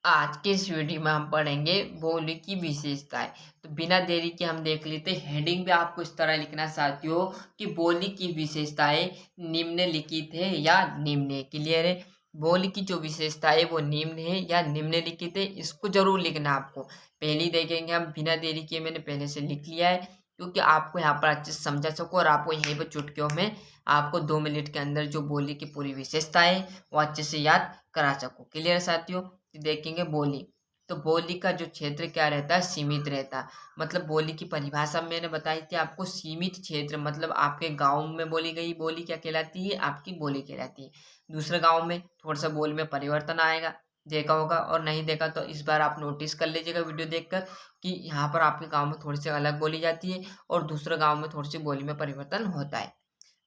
आज के इस वीडियो में हम पढ़ेंगे बोली की विशेषताएं। तो बिना देरी के हम देख लेते हैं। हेडिंग पे आपको इस तरह लिखना साथियों कि बोली की विशेषताएं निम्नलिखित है या निम्न है। क्लियर है? बोली की जो विशेषताएं वो निम्न है या निम्नलिखित है, इसको जरूर लिखना आपको। पहले देखेंगे हम, बिना देरी के मैंने पहले से लिख लिया है क्योंकि आपको यहाँ पर अच्छे से समझा सको और आपको यहीं पर चुटकियों में आपको 2 मिनट के अंदर जो बोली की पूरी विशेषताएं वो अच्छे से याद करा सको। क्लियर है साथियों? देखेंगे बोली। तो बोली का जो क्षेत्र क्या रहता है, सीमित रहता है। मतलब बोली की परिभाषा मैंने बताई थी आपको, सीमित क्षेत्र मतलब आपके गांव में बोली गई बोली क्या कहलाती है, आपकी बोली कहलाती है। दूसरे गांव में थोड़ा सा बोली में परिवर्तन आएगा, देखा होगा, और नहीं देखा तो इस बार आप नोटिस कर लीजिएगा वीडियो देखकर कि यहाँ पर आपके गाँव में थोड़ी सी अलग बोली जाती है और दूसरे गाँव में थोड़ी सी बोली में परिवर्तन होता है।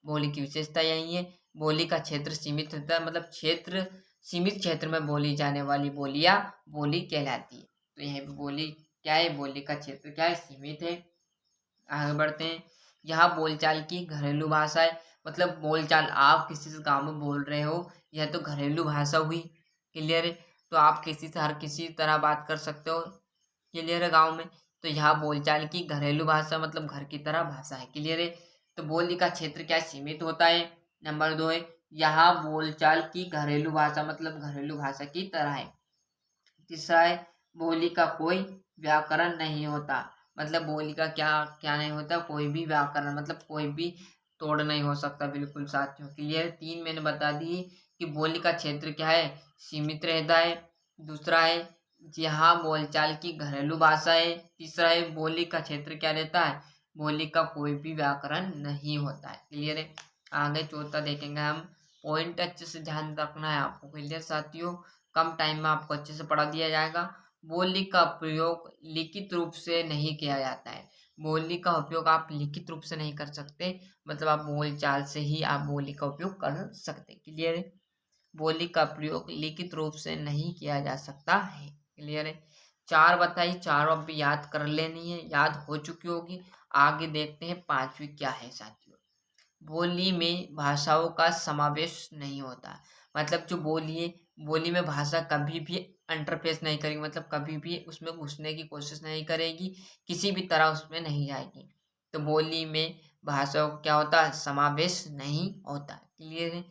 बोली की विशेषता यही है। बोली का क्षेत्र सीमित होता है, मतलब क्षेत्र सीमित क्षेत्र में बोली जाने वाली बोलियां बोली कहलाती है। तो यह बोली क्या है, बोली का क्षेत्र क्या है, सीमित है। आगे बढ़ते हैं। यहाँ बोलचाल की घरेलू भाषा है, मतलब बोलचाल आप किसी से गाँव में बोल रहे हो, यह तो घरेलू भाषा हुई। क्लियर है? तो आप किसी से हर किसी तरह बात कर सकते हो। क्लियर है? गाँव में तो यहाँ बोलचाल की घरेलू भाषा मतलब घर की तरह भाषा है। क्लियर है? तो बोली का क्षेत्र क्या सीमित होता है। नंबर 2 है, यहाँ बोलचाल की घरेलू भाषा मतलब घरेलू भाषा की तरह है। तीसरा है, बोली का कोई व्याकरण नहीं होता। मतलब बोली का क्या क्या नहीं होता, कोई भी व्याकरण मतलब कोई भी तोड़ नहीं हो सकता। बिल्कुल साथियों, क्लियर। 3 मैंने बता दी कि बोली का क्षेत्र क्या है, सीमित रहता है। दूसरा है, यहाँ बोलचाल की घरेलू भाषा है। तीसरा है, बोली का क्षेत्र क्या रहता है, बोली का कोई भी व्याकरण नहीं होता है। क्लियर है? आगे चौथा देखेंगे हम। पॉइंट अच्छे से ध्यान रखना है आपको। क्लियर साथियों? कम टाइम में आपको अच्छे से पढ़ा दिया जाएगा। बोली का प्रयोग लिखित रूप से नहीं किया जाता है। बोली का उपयोग आप लिखित रूप से नहीं कर सकते, मतलब आप बोल चाल से ही आप बोली का उपयोग कर सकते। क्लियर है? बोली का प्रयोग लिखित रूप से नहीं किया जा सकता है। क्लियर है? 4 बताइए, चारों अब भी याद कर लेनी है, याद हो चुकी होगी। आगे देखते हैं 5वीं क्या है साथियों। बोली में भाषाओं का समावेश नहीं होता। मतलब जो बोली है, बोली में भाषा कभी भी इंटरफेस नहीं करेगी, मतलब कभी भी उसमें घुसने की कोशिश नहीं करेगी, किसी भी तरह उसमें नहीं जाएगी। तो बोली में भाषाओं का क्या होता है, समावेश नहीं होता। क्लियर है?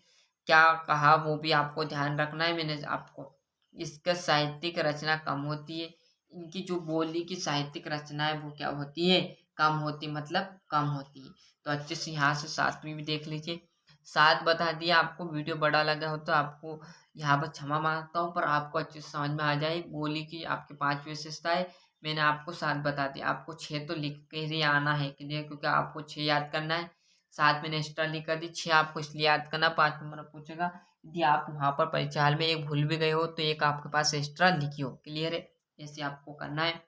क्या कहा वो भी आपको ध्यान रखना है मैंने आपको। इसका साहित्यिक रचना कम होती है। इनकी जो बोली की साहित्यिक रचना है वो क्या होती है, कम होती, मतलब कम होती है। तो अच्छे से यहाँ से 7वीं भी देख लीजिए। 7 बता दिया आपको। वीडियो बड़ा लगा हो तो आपको यहाँ पर क्षमा मांगता हूँ, पर आपको अच्छे से समझ में आ जाए। बोली की आपके 5 विशेषताएं मैंने आपको 7 बता दी। आपको 6 तो लिख के ही आना है। क्लियर? क्योंकि आपको 6 याद करना है। 7 मैंने एक्स्ट्रा लिख कर दी, 6 आपको इसलिए याद करना। 5 नंबर पूछेगा, यदि आप वहाँ पर परीक्षा हाल में एक भूल भी गए हो तो एक आपके पास एक्स्ट्रा लिखियो। क्लियर है? ऐसे आपको करना है।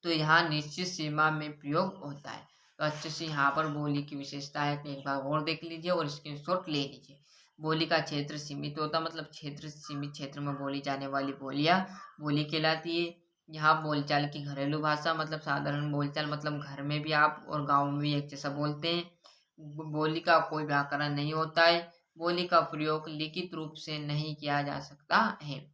तो यहाँ निश्चित सीमा में प्रयोग होता है। तो अच्छे से यहाँ पर बोली की विशेषता है, तो एक बार और देख लीजिए और स्क्रीनशॉट ले लीजिए। बोली का क्षेत्र सीमित होता, मतलब क्षेत्र सीमित क्षेत्र में बोली जाने वाली बोलियां बोली कहलाती है। यहाँ बोलचाल की घरेलू भाषा मतलब साधारण बोलचाल, मतलब घर में भी आप और गाँव में भी एक जैसा बोलते हैं। बोली का कोई व्याकरण नहीं होता है। बोली का प्रयोग लिखित रूप से नहीं किया जा सकता है।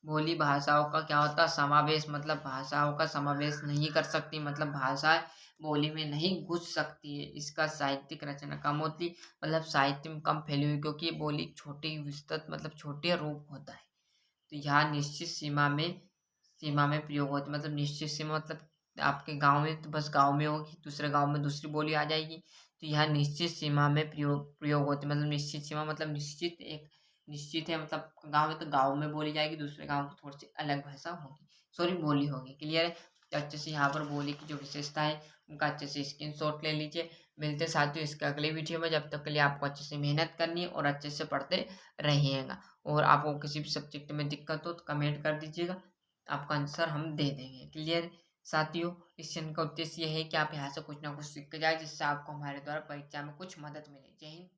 बोली भाषाओं का क्या होता है, समावेश, मतलब भाषाओं का समावेश नहीं कर सकती, मतलब भाषाएं बोली में नहीं घुस सकती है। इसका साहित्यिक रचना कम होती, मतलब साहित्य में कम फैली हुई, क्योंकि ये बोली छोटी विस्तृत मतलब छोटे रूप होता है। तो यहाँ निश्चित सीमा में प्रयोग होती, मतलब निश्चित सीमा मतलब आपके गांव में तो बस गांव में होगी, दूसरे गांव में दूसरी बोली आ जाएगी। तो यहाँ निश्चित सीमा में प्रयोग होती, मतलब निश्चित सीमा मतलब निश्चित एक निश्चित है, मतलब गांव में तो गांव में बोली जाएगी, दूसरे गांव की थोड़ी सी अलग भाषा होगी, सॉरी बोली होगी। क्लियर है? तो अच्छे से यहाँ पर बोली की जो विशेषता है उनका अच्छे से स्क्रीनशॉट ले लीजिए। मिलते साथियों इसके अगले वीडियो में। जब तक के लिए आपको अच्छे से मेहनत करनी है और अच्छे से पढ़ते रहिएगा। और आपको किसी भी सब्जेक्ट में दिक्कत हो तो कमेंट कर दीजिएगा, आपका आंसर हम दे देंगे। क्लियर साथियों? इस चैनल का उद्देश्य यह है कि आप यहाँ से कुछ ना कुछ सीख के जाए, जिससे आपको हमारे द्वारा परीक्षा में कुछ मदद मिले। जय हिंद।